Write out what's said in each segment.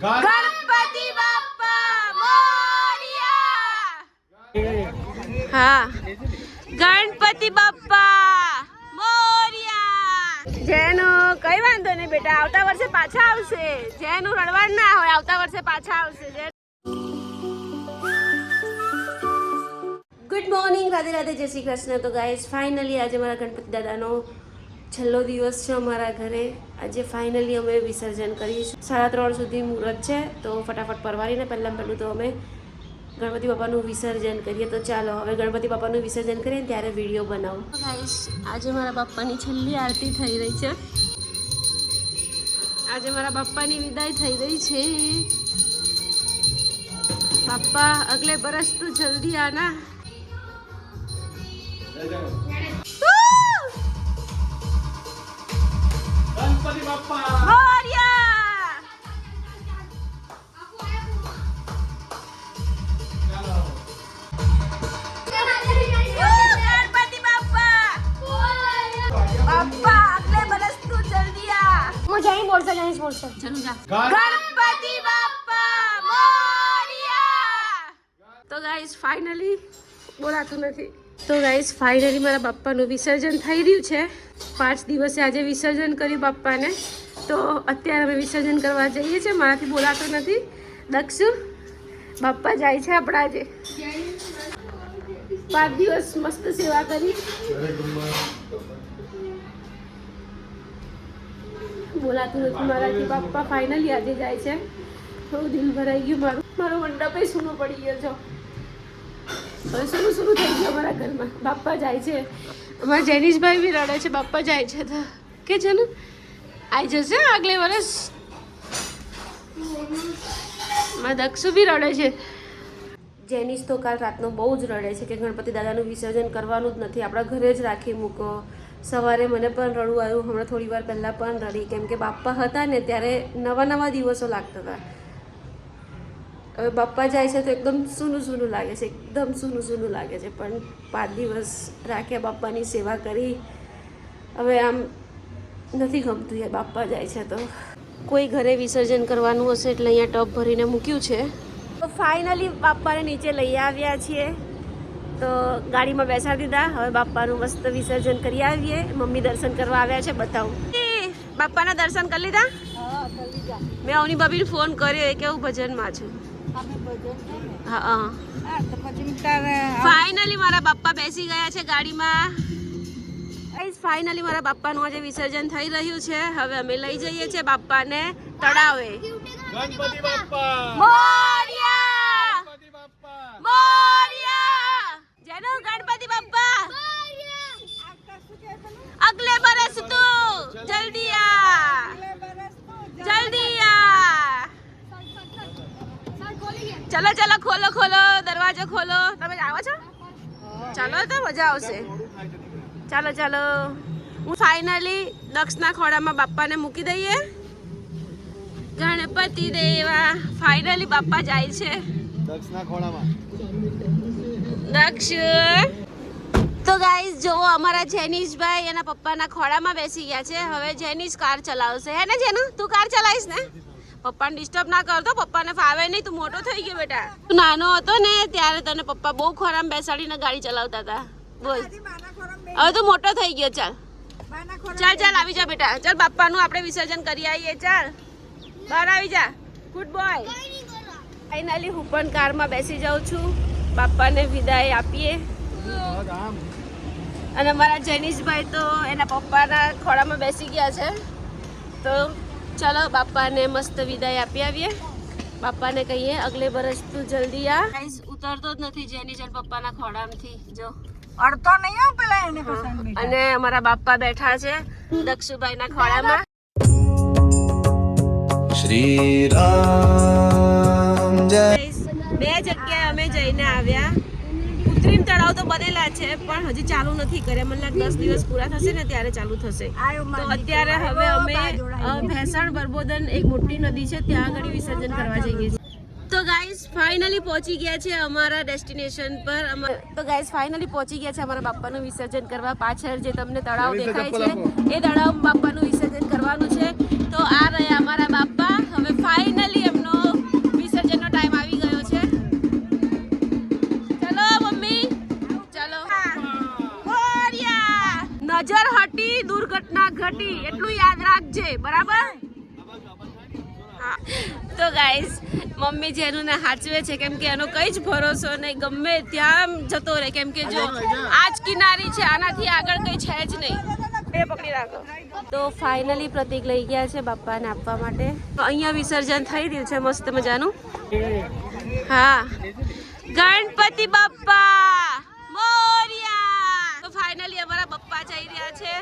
ગણપતિ બાપ્પા મોરિયા. હા, ગણપતિ બાપ્પા મોરિયા. જેનો કઈ વાંધો નહીં બેટા, આવતા વર્ષે પાછા આવશે. જેનું રડવાડ ના હોય, આવતા વર્ષે પાછા આવશે. ગુડ મોર્નિંગ, રાધે રાધે, જય શ્રી કૃષ્ણ. તો ગાઈઝ ફાઇનલી આજે મારા ગણપતિ દાદાનો છેલ્લો દિવસ છે અમારા ઘરે. આજે ફાઇનલી અમે વિસર્જન કરીશું. 3:30 સુધી મુહૂર્ત છે, તો ફટાફટ પરવારીને પહેલું તો અમે ગણપતિ બાપાનું વિસર્જન કરીએ. તો ચાલો હવે ગણપતિ બાપાનું વિસર્જન કરીએ ત્યારે વિડીયો બનાવું. ગાઈઝ આજે મારા બાપ્પાની છેલ્લી આરતી થઈ રહી છે. આજે મારા બાપ્પાની વિદાય થઈ રહી છે. બાપ્પા અગલે બરસ તું જલ્દી આના. ગણપતિ બાપ્પા મોરિયા. ગણપતિ બાપ્પા બાપ્પા અગલે બરસ તું જલ્દી આ. હું જઈ બોલશે ચલો જા. ગણપતિ બાપ્પા મોરિયા. તો ગાઈસ ફાઇનલી બોલાતું નથી. તો ગાઈસ ફાઇનલી મારા બાપ્પાનું વિસર્જન થઈ રહ્યું છે. 5 દિવસે આજે વિસર્જન કર્યું બાપ્પાને. તો અત્યારે અમે વિસર્જન કરવા જઈએ છીએ. મારાથી બોલાતો નથી. દક્ષુ બાપ્પા જાય છે આપણા આજે. 5 દિવસ મસ્ત સેવા કરી. બોલાતું નથી મારાથી. બાપ્પા ફાઇનલી આજે જાય છે. થોડું દિલ ભરાઈ ગયું મારો મંડપે સૂનો પડી ગયો છો. હવે શરૂ થઈ ગયું અમારા ઘરમાં. બાપ્પા જાય છે. અમારા જેનિશભાઈ બી રડે છે. બાપ્પા જાય છે તો કે છે ને આવી જશે આગલે વર્ષ. મારા દક્ષુ બી રડે છે. જેનિશ તો કાલ રાતનો બહુ જ રડે છે કે ગણપતિ દાદાનું વિસર્જન કરવાનું જ નથી, આપણા ઘરે જ રાખી મૂકો. સવારે મને પણ રડવું આવ્યું. હમણાં થોડી વાર પહેલાં પણ રડી, કેમ કે બાપ્પા હતા ને ત્યારે નવા દિવસો લાગતા હતા. હવે બાપ્પા જાય છે તો એકદમ સૂનું લાગે છે. એકદમ સૂનું લાગે છે. પણ 5 દિવસ રાખ્યા, બાપ્પાની સેવા કરી. હવે આમ નથી ગમતું એ બાપ્પા જાય છે. તો કોઈ ઘરે વિસર્જન કરવાનું હશે એટલે અહીંયા ટબ ભરીને મૂક્યું છે. તો ફાઇનલી બાપ્પાને નીચે લઈ આવ્યા છીએ. તો ગાડીમાં બેસાડી દીધા. હવે બાપ્પાનું મસ્ત વિસર્જન કરી આવીએ. મમ્મી દર્શન કરવા આવ્યા છે, બતાવું. બાપ્પાના દર્શન કરી લીધા? મેં અવની ભાભીને ફોન કર્યો, એ કેવું ભજનમાં છું. હા, ફાઇનલી મારા બાપ્પા બેસી ગયા છે ગાડીમાં. ફાઇનલી મારા બાપ્પાનું આજે વિસર્જન થઈ રહ્યું છે. હવે અમે લઈ જઈએ છીએ બાપ્પાને તળાવે. ગણપતિ બાપ્પા મોરિયા. ગણપતિ બાપ્પા મોરિયા. જેનો ગણપતિ બાપ્પા અગલે બરસ તું જલ્દી આ. જલ્દી આ. ચલો ખોલો દરવાજો ખોલો. તમે આવો છો? ચાલો તો મજા આવશે. ચાલો હું ફાઇનલી દક્ષના ખોળામાં બાપ્પાને મૂકી દઈએ. ગણપતિ દેવા. ફાઇનલી બાપ્પા જાય છે દક્ષના ખોળામાં. દક્ષ તો ગાઈઝ જો અમારા જેનિશભાઈ એના પપ્પાના ખોળામાં બેસી ગયા છે. હવે જેનિશ કાર ચલાવશે. હે ને જેનું? તું કાર ચલાવીશ ને? પપ્પાને ડિસ્ટર્બ ના કરતો. પપ્પાને ફાવે નહીં. તું મોટો થઈ ગયો બેટા. તું નાનો હતો ને ત્યારે તને પપ્પા બહુ ખોરામાં બેસાડીને ગાડી ચલાવતા હતા. બોલ, હવે તું મોટો થઈ ગયો. ચાલ આવી જા બેટા. ચાલ બાપ્પાનું આપણે વિસર્જન કરી આવીએ. ચાલ બહાર આવી જા. Good boy. ફાઇનલી હું પણ કારમાં બેસી જાઉં છું. બાપ્પાને વિદાય આપીએ. અને મારા જેનિશભાઈ તો એના પપ્પાના ખોળામાં બેસી ગયા છે. તો ચાલો બાપ્પાને મસ્ત વિદાય આપી આવીએ. બાપ્પાને કહીએ અગલે બરસ તું જલ્દી આ. ઉતરતો જ નથી જેનિશ પપ્પાના ખોળામાંથી. જો અડતો નહીં હો પેલા એને પસંદ. અને અમારા બાપ્પા બેઠા છે દક્ષુભાઈના ખોળામાં. શ્રી રામ જય. 2 જગ્યાએ અમે જઈને આવ્યા. કૃત્રિમ તળાવ તો બનેલા છે પણ હજી ચાલુ નથી કર્યા. મને લાગે 10 દિવસ પૂરા થશે ને ત્યારે ચાલુ થશે. તો અત્યારે હવે અમે ભેસાણ બરબોદન એક મોટી નદી છે ત્યાં આગળ વિસર્જન કરવા જઈએ છીએ. તો ગાઈસ ફાઇનલી પહોંચી ગયા છે અમારા ડેસ્ટિનેશન પર. તો ગાઈસ ફાઇનલી પહોંચી ગયા છે અમારા બાપ્પાનું વિસર્જન કરવા. પાછળ જે તમને તળાવ દેખાય છે એ તળાવ બાપ્પાનું વિસર્જન કરવાનું છે. તો આ રહ્યા અમારા બાપ્પા. હવે ફાઇનલી એમનો રાખજે બરાબર. હા તો ગાઈસ મમ્મી જેનું હાચવે છે કેમ કે એનો કઈ જ ભરોસો નહીં, ગમે ત્યાં જતો રહે કેમ કે જો આજ કિનારી છે, આનાથી આગળ કઈ છે જ નહીં. એ પકડી રાખો. તો ફાઇનલી પ્રતિક લઈ ગયા છે બાપાને આપવા માટે. તો અહીંયા વિસર્જન થઈ રહ્યું છે મસ્ત મજાનું. હા ગણપતિ બાપ્પા મોરિયા. તો ફાઇનલી અમારા બાપ્પા જઈ રહ્યા છે.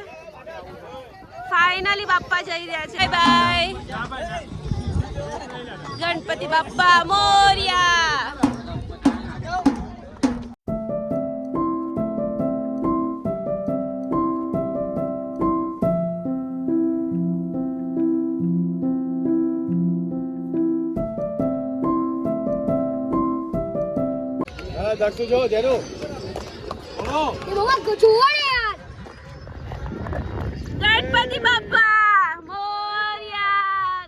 ફાઇનલી બાપ્પા જઈ રહ્યા છે. બાય ગણપતિ બાપ્પા મોરિયા. હા દક્ષુ જો જેનું બોલો ગણપતિ બાપ્પા મોરિયા.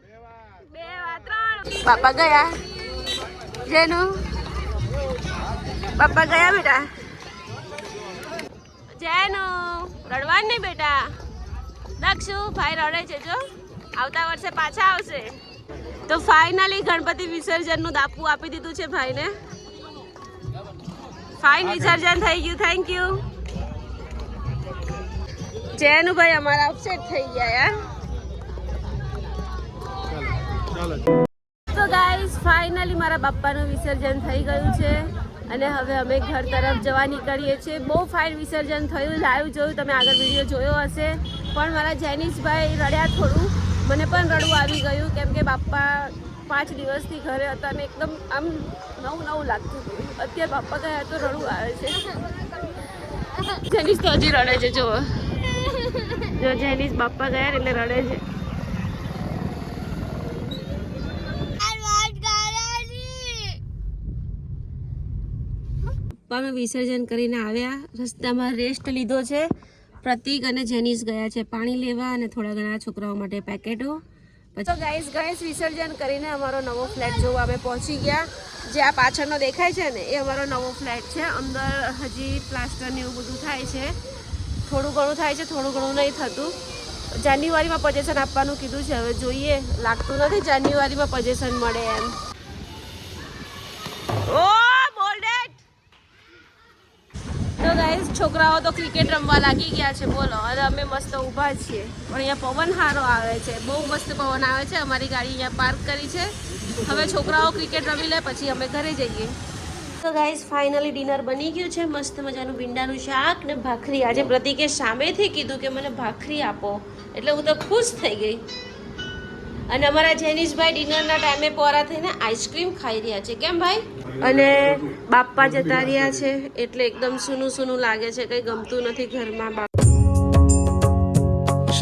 2 વાર 3 બાપા ગયા. જેનું બાપા ગયા બેટા. જેનું રડવાનું નહીં બેટા. દક્ષુ ભાઈ રડે છે જો, આવતા વર્ષે પાછા આવશે. તો ફાઇનલી ગણપતિ વિસર્જનનું દાપુ આપી દીધું છે ભાઈને. ફાઇન વિસર્જન થઈ ગયું. Thank you. જેનું ભાઈ અમારા અપસેટ થઈ ગયા યાર. તો ગાઈસ ફાઇનલી મારા બાપ્પાનું વિસર્જન થઈ ગયું છે અને હવે અમે ઘર તરફ જવા નીકળીએ છીએ. બહુ ફાઇન વિસર્જન થયું, લાઈવ જોયું, તમે આગળ વિડીયો જોયો હશે. પણ મારા જેનિશભાઈ રડ્યા થોડું, મને પણ રડવું આવી ગયું કેમ કે બાપ્પા 5 દિવસથી ઘરે હતા ને એકદમ આમ નવું લાગતું હતું. અત્યારે બાપ્પા ગયા તો રડવું આવે છે. જેનિશ તો હજી રડે છે જો. જો જેનિશ બાપ્પા ગયા એટલે રડે છે. બાપ્પાનું વિસર્જન કરીને આવ્યા, રસ્તામાં રેસ્ટ લીધો છે. પ્રતિક અને જેનિશ ગયા છે પાણી લેવા અને થોડા ઘણા છોકરાઓ માટે પેકેટો. તો ગાઈસ ગણેશ વિસર્જન કરીને અમારો નવો ફ્લેટ જોવા અમે પહોંચી ગયા. જે આ પાછળનો દેખાય છે ને એ અમારો નવો ફ્લેટ છે. અંદર હજી પ્લાસ્ટર ને એવું બધું થાય છે, થોડું ઘણું થાય છે, થોડું ઘણું નહીં થતું. જાન્યુઆરીમાં પોઝેશન આપવાનું કીધું છે, હવે જોઈએ. લાગતું નથી જાન્યુઆરીમાં પોઝેશન મળે એમ. ઓ બોલ્ડેડ. તો ગાઈસ છોકરાઓ તો ક્રિકેટ રમવા લાગી ગયા છે બોલો, અને અમે મસ્ત ઊભા છીએ. પણ અહીંયા પવન સારો આવે છે, બહુ મસ્ત પવન આવે છે. અમારી ગાડી અહીંયા પાર્ક કરી છે. હવે છોકરાઓ ક્રિકેટ રમી લે પછી અમે ઘરે જઈએ. તો ગાઈસ ફાઇનલી ડિનર બની ગયું છે. મસ્ત મજાનું ભીંડાનું શાક ને ભાખરી. આજે પ્રતિકે સામેથી કીધું કે મને ભાખરી આપો એટલે હું તો ખુશ થઈ ગઈ. અને અમારા જેનિશભાઈ ડિનરના ટાઈમે પોરા થઈને આઈસ્ક્રીમ ખાઈ રહ્યા છે. કેમ ભાઈ? અને બાપ્પા જતા રહ્યા છે એટલે એકદમ સૂનું લાગે છે, કંઈ ગમતું નથી ઘરમાં.